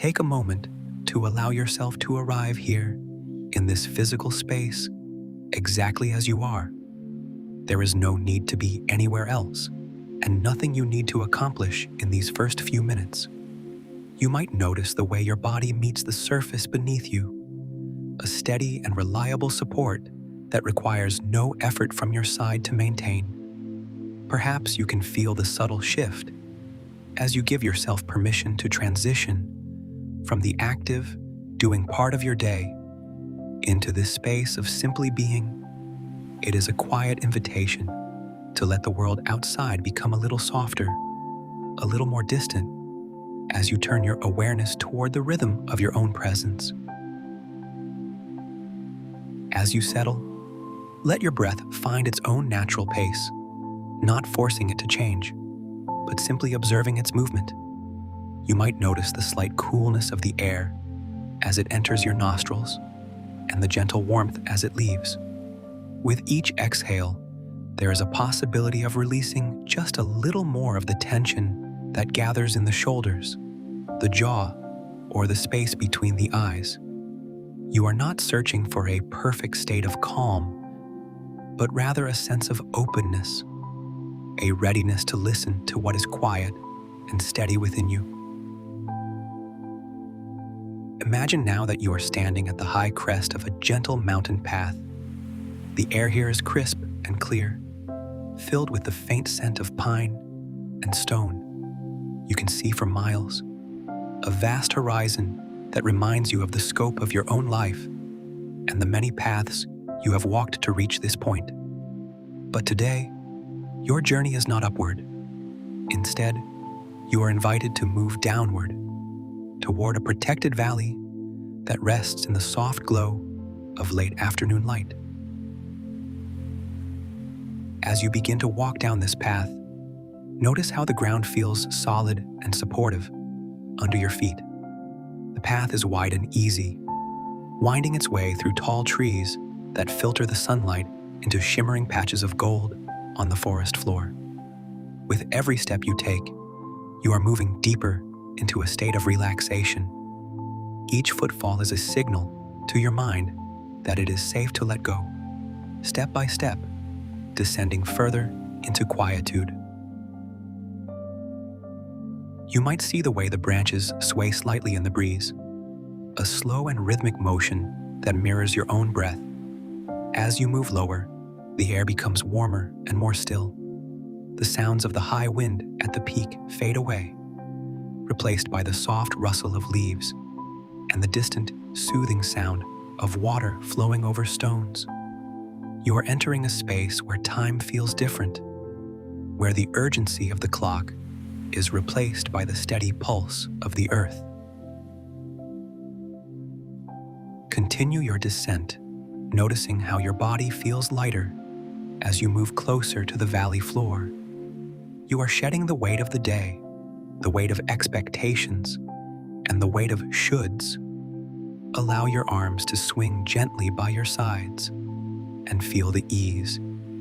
Take a moment to allow yourself to arrive here in this physical space exactly as you are. There is no need to be anywhere else, and nothing you need to accomplish in these first few minutes. You might notice the way your body meets the surface beneath you, a steady and reliable support that requires no effort from your side to maintain. Perhaps you can feel the subtle shift as you give yourself permission to transition from the active, doing part of your day into this space of simply being. It is a quiet invitation to let the world outside become a little softer, a little more distant, as you turn your awareness toward the rhythm of your own presence. As you settle, let your breath find its own natural pace, not forcing it to change, but simply observing its movement. You might notice the slight coolness of the air as it enters your nostrils and the gentle warmth as it leaves. With each exhale, there is a possibility of releasing just a little more of the tension that gathers in the shoulders, the jaw, or the space between the eyes. You are not searching for a perfect state of calm, but rather a sense of openness, a readiness to listen to what is quiet and steady within you. Imagine now that you are standing at the high crest of a gentle mountain path. The air here is crisp and clear, filled with the faint scent of pine and stone. You can see for miles, a vast horizon that reminds you of the scope of your own life and the many paths you have walked to reach this point. But today, your journey is not upward. Instead, you are invited to move downward, toward a protected valley that rests in the soft glow of late afternoon light. As you begin to walk down this path, notice how the ground feels solid and supportive under your feet. The path is wide and easy, winding its way through tall trees that filter the sunlight into shimmering patches of gold on the forest floor. With every step you take, you are moving deeper into a state of relaxation. Each footfall is a signal to your mind that it is safe to let go, step by step, descending further into quietude. You might see the way the branches sway slightly in the breeze, a slow and rhythmic motion that mirrors your own breath. As you move lower, the air becomes warmer and more still. The sounds of the high wind at the peak fade away, replaced by the soft rustle of leaves and the distant, soothing sound of water flowing over stones. You are entering a space where time feels different, where the urgency of the clock is replaced by the steady pulse of the earth. Continue your descent, noticing how your body feels lighter as you move closer to the valley floor. You are shedding the weight of the day, the weight of expectations, and the weight of shoulds. Allow your arms to swing gently by your sides and feel the ease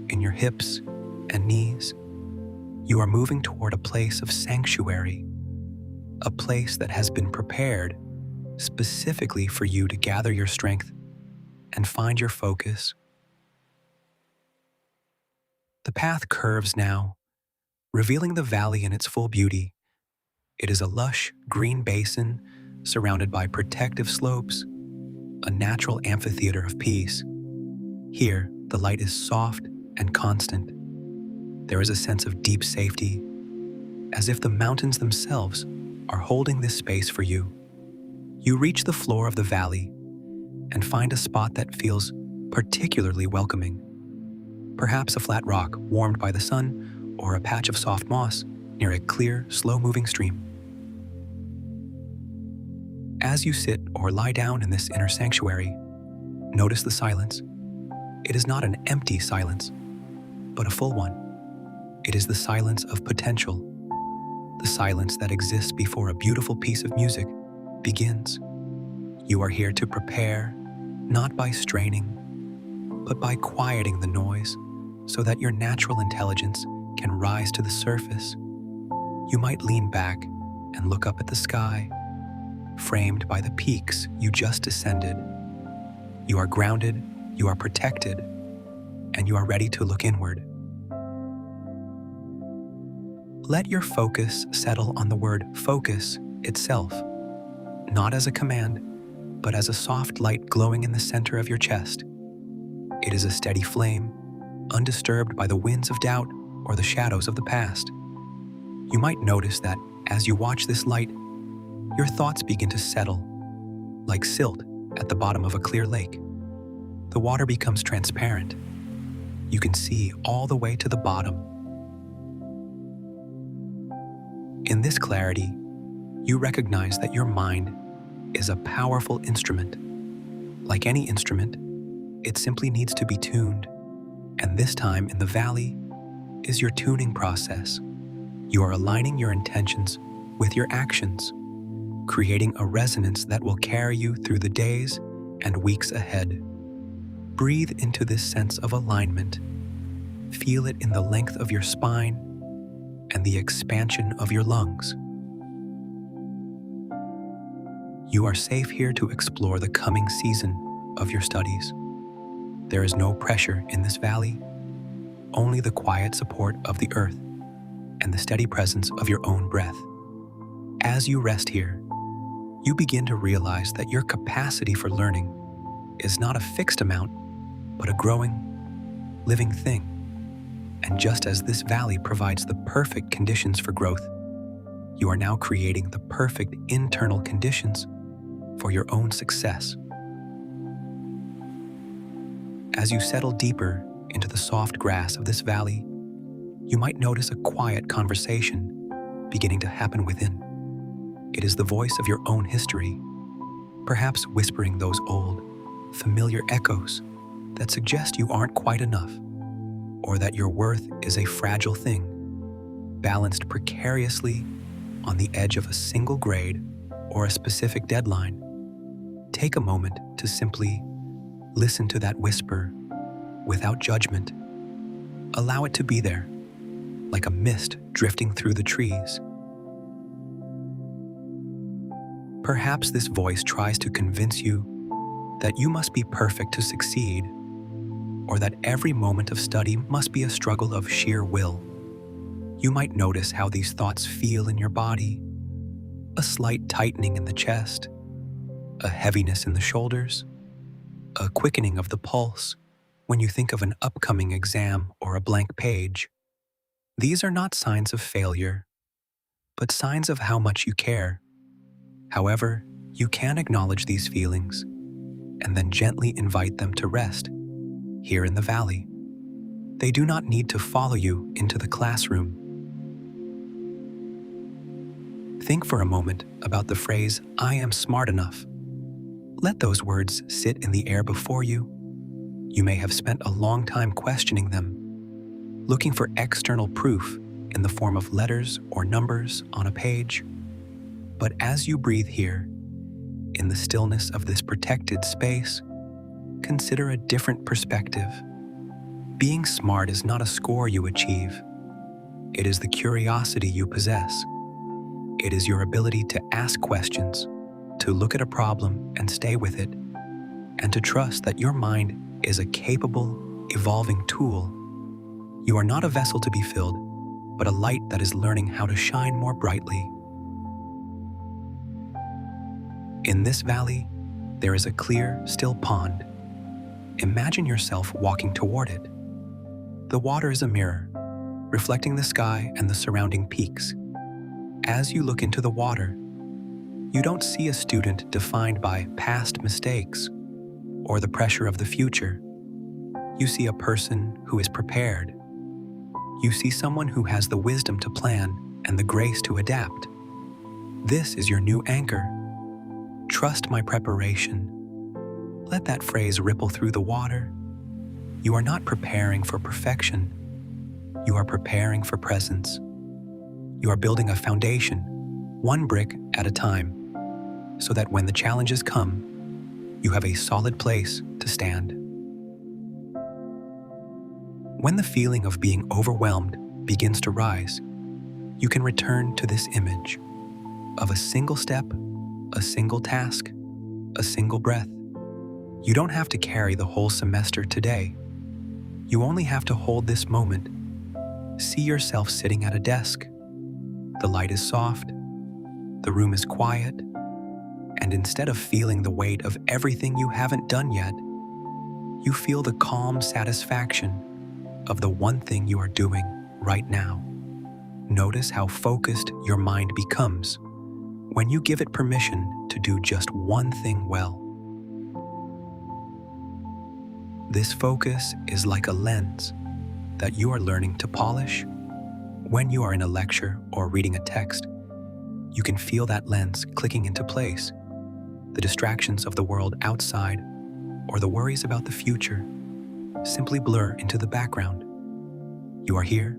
in your hips and knees. You are moving toward a place of sanctuary, a place that has been prepared specifically for you to gather your strength and find your focus. The path curves now, revealing the valley in its full beauty. It is a lush, green basin surrounded by protective slopes, a natural amphitheater of peace. Here, the light is soft and constant. There is a sense of deep safety, as if the mountains themselves are holding this space for you. You reach the floor of the valley and find a spot that feels particularly welcoming. Perhaps a flat rock warmed by the sun, or a patch of soft moss near a clear, slow-moving stream. As you sit or lie down in this inner sanctuary, notice the silence. It is not an empty silence, but a full one. It is the silence of potential, the silence that exists before a beautiful piece of music begins. You are here to prepare, not by straining, but by quieting the noise so that your natural intelligence can rise to the surface. You might lean back and look up at the sky, framed by the peaks you just descended. You are grounded, you are protected, and you are ready to look inward. Let your focus settle on the word focus itself, not as a command, but as a soft light glowing in the center of your chest. It is a steady flame, undisturbed by the winds of doubt or the shadows of the past. You might notice that as you watch this light, your thoughts begin to settle, like silt at the bottom of a clear lake. The water becomes transparent. You can see all the way to the bottom. In this clarity, you recognize that your mind is a powerful instrument. Like any instrument, it simply needs to be tuned, and this time in the valley is your tuning process. You are aligning your intentions with your actions, creating a resonance that will carry you through the days and weeks ahead. Breathe into this sense of alignment. Feel it in the length of your spine and the expansion of your lungs. You are safe here to explore the coming season of your studies. There is no pressure in this valley, only the quiet support of the earth and the steady presence of your own breath. As you rest here, you begin to realize that your capacity for learning is not a fixed amount, but a growing, living thing. And just as this valley provides the perfect conditions for growth, you are now creating the perfect internal conditions for your own success. As you settle deeper into the soft grass of this valley, you might notice a quiet conversation beginning to happen within. It is the voice of your own history, perhaps whispering those old, familiar echoes that suggest you aren't quite enough, or that your worth is a fragile thing, balanced precariously on the edge of a single grade or a specific deadline. Take a moment to simply listen to that whisper without judgment. Allow it to be there, like a mist drifting through the trees. Perhaps this voice tries to convince you that you must be perfect to succeed, or that every moment of study must be a struggle of sheer will. You might notice how these thoughts feel in your body: a slight tightening in the chest, a heaviness in the shoulders, a quickening of the pulse when you think of an upcoming exam or a blank page. These are not signs of failure, but signs of how much you care. However, you can acknowledge these feelings and then gently invite them to rest here in the valley. They do not need to follow you into the classroom. Think for a moment about the phrase, "I am smart enough." Let those words sit in the air before you. You may have spent a long time questioning them, looking for external proof in the form of letters or numbers on a page. But as you breathe here, in the stillness of this protected space, consider a different perspective. Being smart is not a score you achieve. It is the curiosity you possess. It is your ability to ask questions, to look at a problem and stay with it, and to trust that your mind is a capable, evolving tool. You are not a vessel to be filled, but a light that is learning how to shine more brightly. In this valley, there is a clear, still pond. Imagine yourself walking toward it. The water is a mirror, reflecting the sky and the surrounding peaks. As you look into the water, you don't see a student defined by past mistakes or the pressure of the future. You see a person who is prepared. You see someone who has the wisdom to plan and the grace to adapt. This is your new anchor. Trust my preparation. Let that phrase ripple through the water. You are not preparing for perfection. You are preparing for presence. You are building a foundation, one brick at a time, so that when the challenges come, you have a solid place to stand. When the feeling of being overwhelmed begins to rise, you can return to this image of a single step a single task, a single breath. You don't have to carry the whole semester today. You only have to hold this moment. See yourself sitting at a desk. The light is soft, the room is quiet, and instead of feeling the weight of everything you haven't done yet, you feel the calm satisfaction of the one thing you are doing right now. Notice how focused your mind becomes when you give it permission to do just one thing well. This focus is like a lens that you are learning to polish. When you are in a lecture or reading a text, you can feel that lens clicking into place. The distractions of the world outside or the worries about the future simply blur into the background. You are here,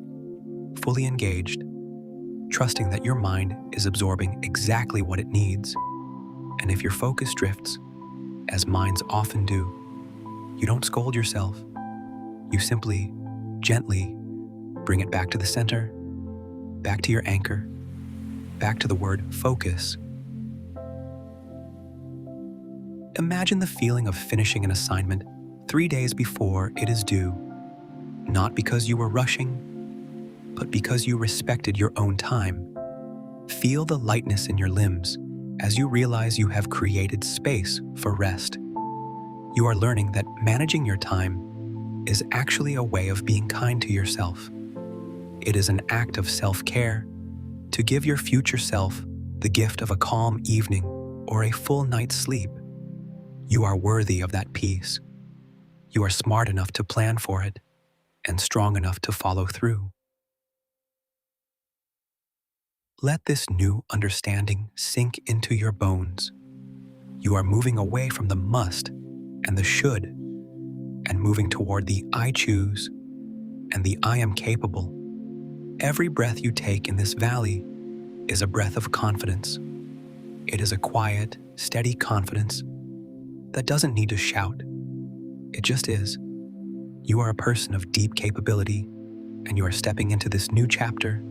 fully engaged, trusting that your mind is absorbing exactly what it needs. And if your focus drifts, as minds often do, you don't scold yourself. You simply, gently bring it back to the center, back to your anchor, back to the word focus. Imagine the feeling of finishing an assignment 3 days before it is due, not because you were rushing, but because you respected your own time. Feel the lightness in your limbs as you realize you have created space for rest. You are learning that managing your time is actually a way of being kind to yourself. It is an act of self-care to give your future self the gift of a calm evening or a full night's sleep. You are worthy of that peace. You are smart enough to plan for it and strong enough to follow through. Let this new understanding sink into your bones. You are moving away from the must and the should, and moving toward the I choose and the I am capable. Every breath you take in this valley is a breath of confidence. It is a quiet, steady confidence that doesn't need to shout. It just is. You are a person of deep capability, and you are stepping into this new chapter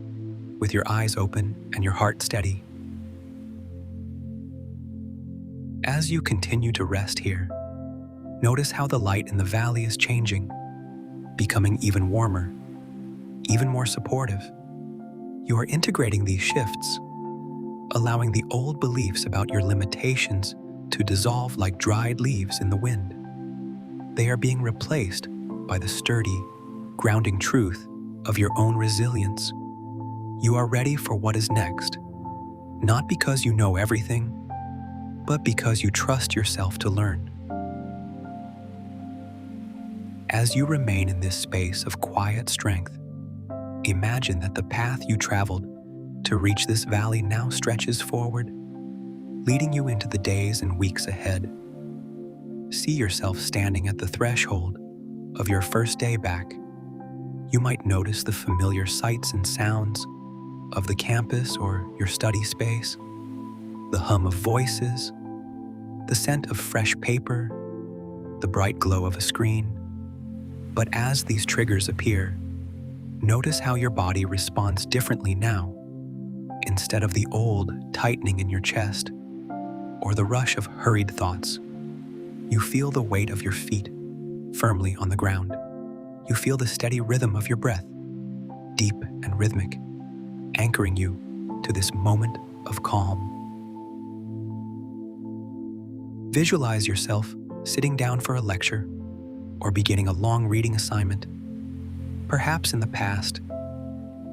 with your eyes open and your heart steady. As you continue to rest here, notice how the light in the valley is changing, becoming even warmer, even more supportive. You are integrating these shifts, allowing the old beliefs about your limitations to dissolve like dried leaves in the wind. They are being replaced by the sturdy, grounding truth of your own resilience. You are ready for what is next, not because you know everything, but because you trust yourself to learn. As you remain in this space of quiet strength, imagine that the path you traveled to reach this valley now stretches forward, leading you into the days and weeks ahead. See yourself standing at the threshold of your first day back. You might notice the familiar sights and sounds of the campus or your study space, the hum of voices, the scent of fresh paper, the bright glow of a screen. But as these triggers appear, notice how your body responds differently now. Instead of the old tightening in your chest or the rush of hurried thoughts, you feel the weight of your feet firmly on the ground. You feel the steady rhythm of your breath, deep and rhythmic, anchoring you to this moment of calm. Visualize yourself sitting down for a lecture or beginning a long reading assignment. Perhaps in the past,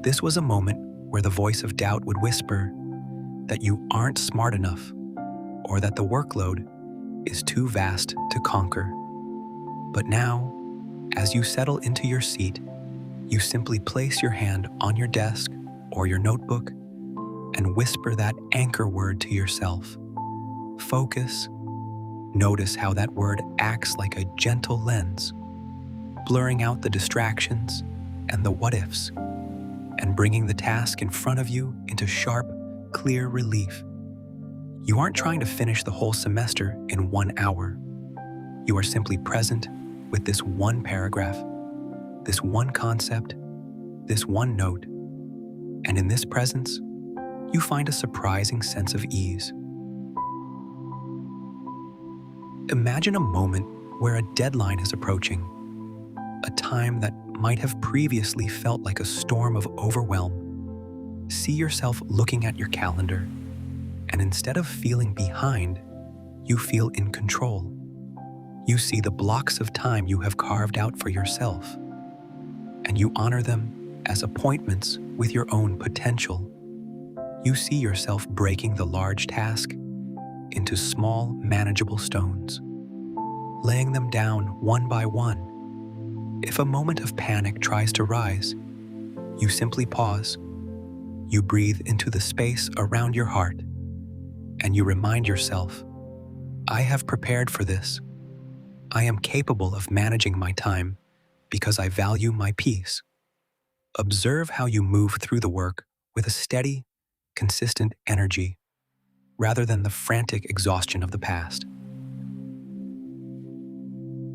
this was a moment where the voice of doubt would whisper that you aren't smart enough or that the workload is too vast to conquer. But now, as you settle into your seat, you simply place your hand on your desk or your notebook and whisper that anchor word to yourself. Focus. Notice how that word acts like a gentle lens, blurring out the distractions and the what-ifs, and bringing the task in front of you into sharp, clear relief. You aren't trying to finish the whole semester in 1 hour. You are simply present with this one paragraph, this one concept, this one note, and in this presence, you find a surprising sense of ease. Imagine a moment where a deadline is approaching, a time that might have previously felt like a storm of overwhelm. See yourself looking at your calendar, and instead of feeling behind, you feel in control. You see the blocks of time you have carved out for yourself, and you honor them as appointments with your own potential. You see yourself breaking the large task into small, manageable stones, laying them down one by one. If a moment of panic tries to rise, you simply pause. You breathe into the space around your heart, and you remind yourself, I have prepared for this. I am capable of managing my time because I value my peace. Observe how you move through the work with a steady, consistent energy rather than the frantic exhaustion of the past.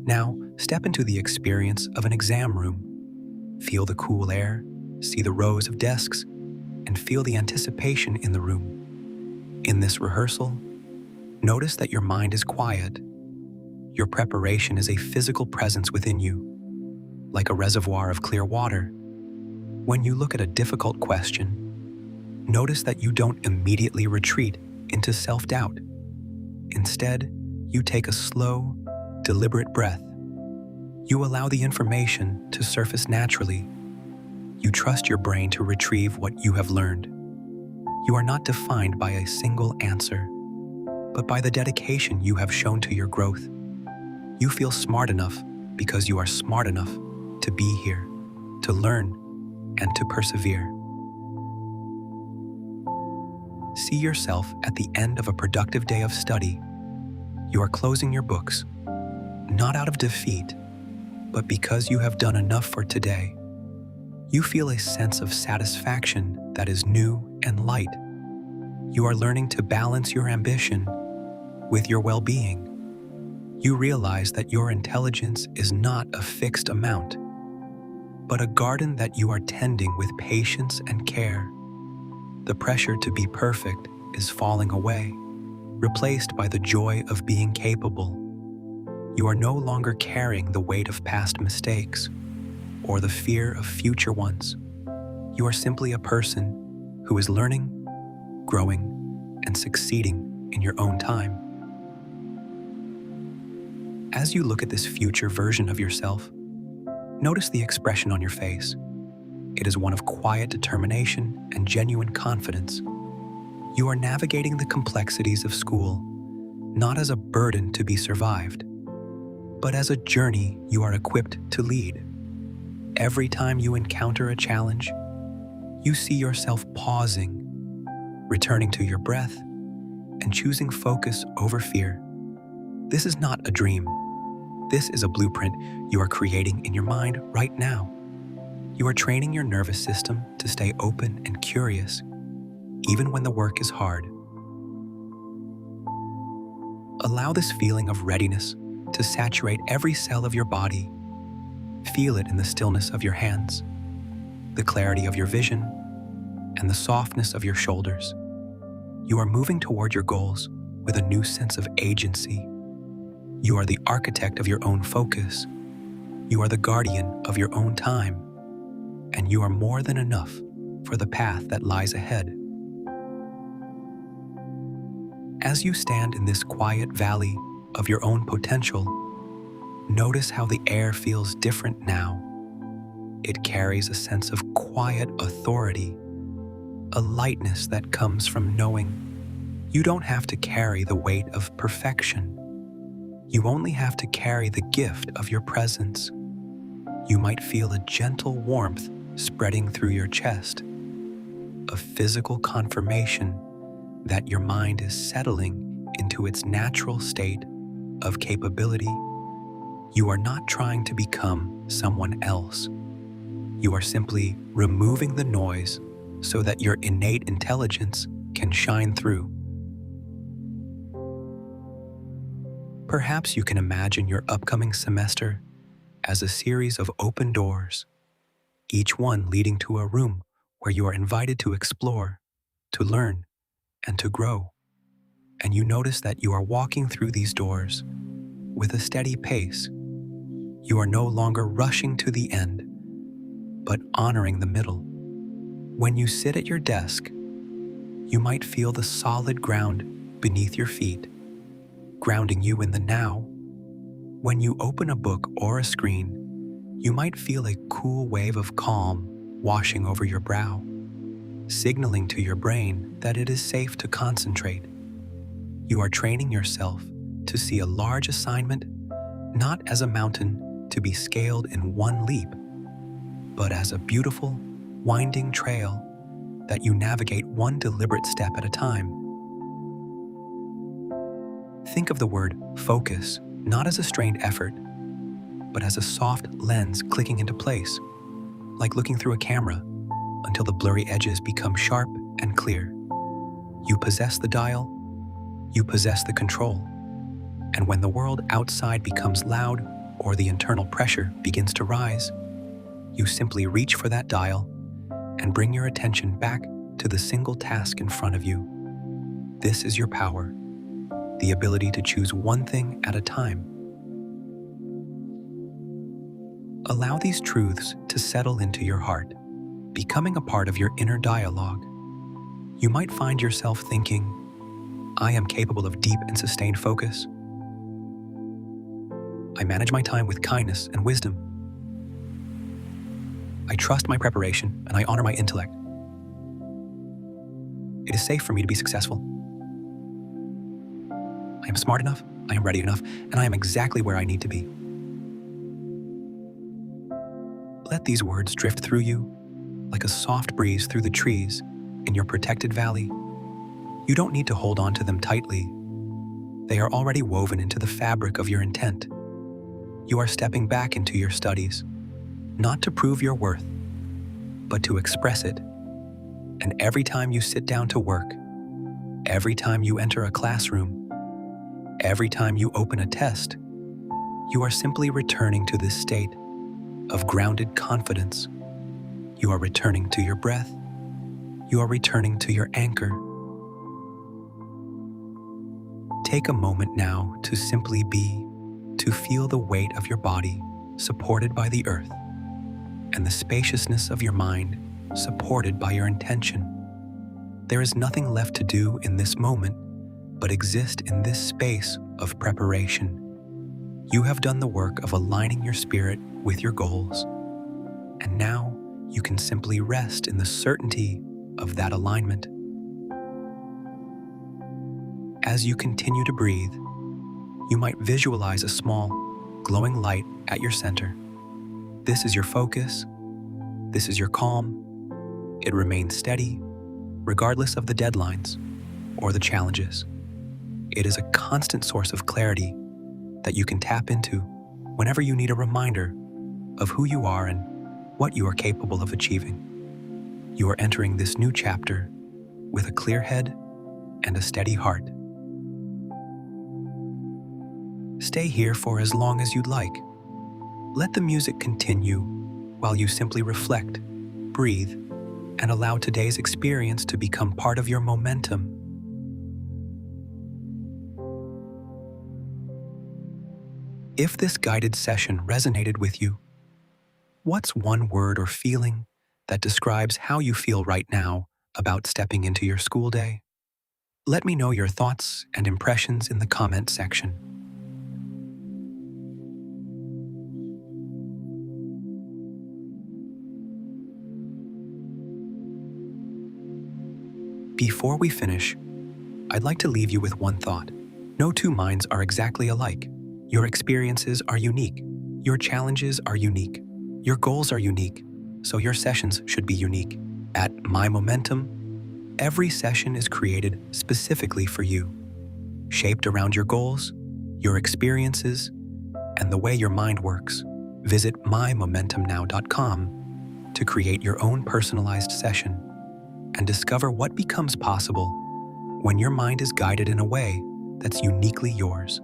Now, step into the experience of an exam room. Feel the cool air, see the rows of desks, and feel the anticipation in the room. In this rehearsal, notice that your mind is quiet. Your preparation is a physical presence within you, like a reservoir of clear water. When you look at a difficult question, notice that you don't immediately retreat into self-doubt. Instead, you take a slow, deliberate breath. You allow the information to surface naturally. You trust your brain to retrieve what you have learned. You are not defined by a single answer, but by the dedication you have shown to your growth. You feel smart enough because you are smart enough to be here, to learn, and to persevere. See yourself at the end of a productive day of study. You are closing your books, not out of defeat, but because you have done enough for today. You feel a sense of satisfaction that is new and light. You are learning to balance your ambition with your well-being. You realize that your intelligence is not a fixed amount, but a garden that you are tending with patience and care. The pressure to be perfect is falling away, replaced by the joy of being capable. You are no longer carrying the weight of past mistakes or the fear of future ones. You are simply a person who is learning, growing, and succeeding in your own time. As you look at this future version of yourself, notice the expression on your face. It is one of quiet determination and genuine confidence. You are navigating the complexities of school, not as a burden to be survived, but as a journey you are equipped to lead. Every time you encounter a challenge, you see yourself pausing, returning to your breath, and choosing focus over fear. This is not a dream. This is a blueprint you are creating in your mind right now. You are training your nervous system to stay open and curious, even when the work is hard. Allow this feeling of readiness to saturate every cell of your body. Feel it in the stillness of your hands, the clarity of your vision, and the softness of your shoulders. You are moving toward your goals with a new sense of agency. You are the architect of your own focus. You are the guardian of your own time, and you are more than enough for the path that lies ahead. As you stand in this quiet valley of your own potential, notice how the air feels different now. It carries a sense of quiet authority, a lightness that comes from knowing you don't have to carry the weight of perfection. You only have to carry the gift of your presence. You might feel a gentle warmth spreading through your chest, a physical confirmation that your mind is settling into its natural state of capability. You are not trying to become someone else. You are simply removing the noise so that your innate intelligence can shine through. Perhaps you can imagine your upcoming semester as a series of open doors, each one leading to a room where you are invited to explore, to learn, and to grow. And you notice that you are walking through these doors, with a steady pace. You are no longer rushing to the end, but honoring the middle. When you sit at your desk, you might feel the solid ground beneath your feet, grounding you in the now. When you open a book or a screen, you might feel a cool wave of calm washing over your brow, signaling to your brain that it is safe to concentrate. You are training yourself to see a large assignment not as a mountain to be scaled in one leap, but as a beautiful, winding trail that you navigate one deliberate step at a time. Think of the word focus not as a strained effort, but as a soft lens clicking into place, like looking through a camera until the blurry edges become sharp and clear. You possess the dial, you possess the control, and when the world outside becomes loud or the internal pressure begins to rise, you simply reach for that dial and bring your attention back to the single task in front of you. This is your power, the ability to choose one thing at a time. Allow these truths to settle into your heart, becoming a part of your inner dialogue. You might find yourself thinking, I am capable of deep and sustained focus. I manage my time with kindness and wisdom. I trust my preparation and I honor my intellect. It is safe for me to be successful. I am smart enough, I am ready enough, and I am exactly where I need to be. Let these words drift through you like a soft breeze through the trees in your protected valley. You don't need to hold on to them tightly. They are already woven into the fabric of your intent. You are stepping back into your studies, not to prove your worth, but to express it. And every time you sit down to work, every time you enter a classroom, every time you open a test, you are simply returning to this state of grounded confidence. You are returning to your breath. You are returning to your anchor. Take a moment now to simply be, to feel the weight of your body supported by the earth, and the spaciousness of your mind supported by your intention. There is nothing left to do in this moment but exist in this space of preparation. You have done the work of aligning your spirit with your goals, and now you can simply rest in the certainty of that alignment. As you continue to breathe, you might visualize a small, glowing light at your center. This is your focus. This is your calm. It remains steady, regardless of the deadlines or the challenges. It is a constant source of clarity that you can tap into whenever you need a reminder of who you are and what you are capable of achieving. You are entering this new chapter with a clear head and a steady heart. Stay here for as long as you'd like. Let the music continue while you simply reflect, breathe, and allow today's experience to become part of your momentum. If this guided session resonated with you, what's one word or feeling that describes how you feel right now about stepping into your school day? Let me know your thoughts and impressions in the comment section. Before we finish, I'd like to leave you with one thought. No two minds are exactly alike. Your experiences are unique. Your challenges are unique. Your goals are unique, so your sessions should be unique. At My Momentum, every session is created specifically for you, shaped around your goals, your experiences, and the way your mind works. Visit mymomentumnow.com to create your own personalized session and discover what becomes possible when your mind is guided in a way that's uniquely yours.